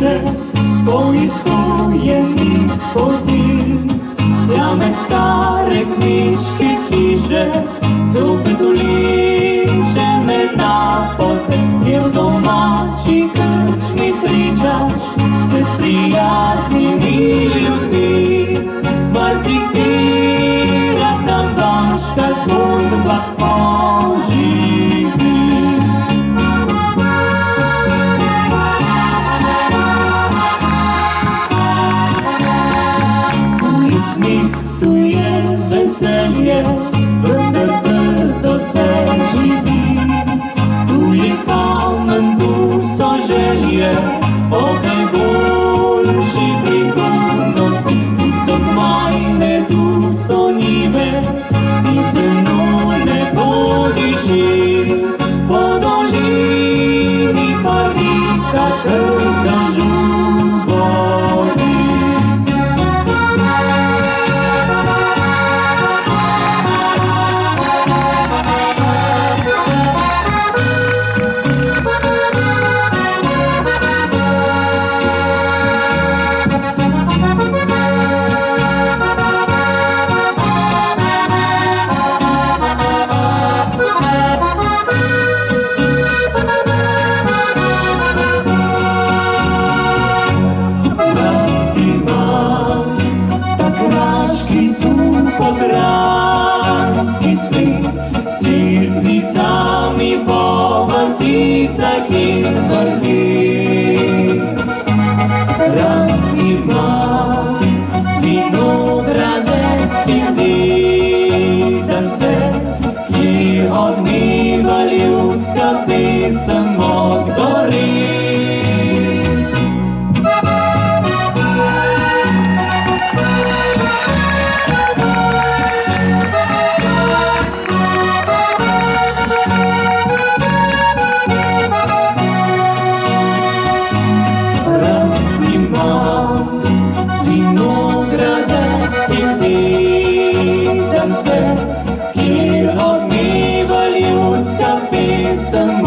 piše po izhojenih potih. Tja med stare kmečke hiše zopet uliče me napote, kjer v domači krčmi srečaš se s prijaznimi ljudmi. Marsikatera tam vaška zgodba oživi. Smih, tu je veselje, vendar trdo se živi. Tu je kamen, tu so želje, o kaj boljši prihodnosti. Tu so gmajne, tu so njive, in zrno nebo diši. Po dolini pa reka Krka žubori. Pogradski svet s cerkvicami po vasicah in vrhih. Rad imam vinograde in zidance, ki odmeva ljudska pesem od gori. Kjer odmeva ljudska pesem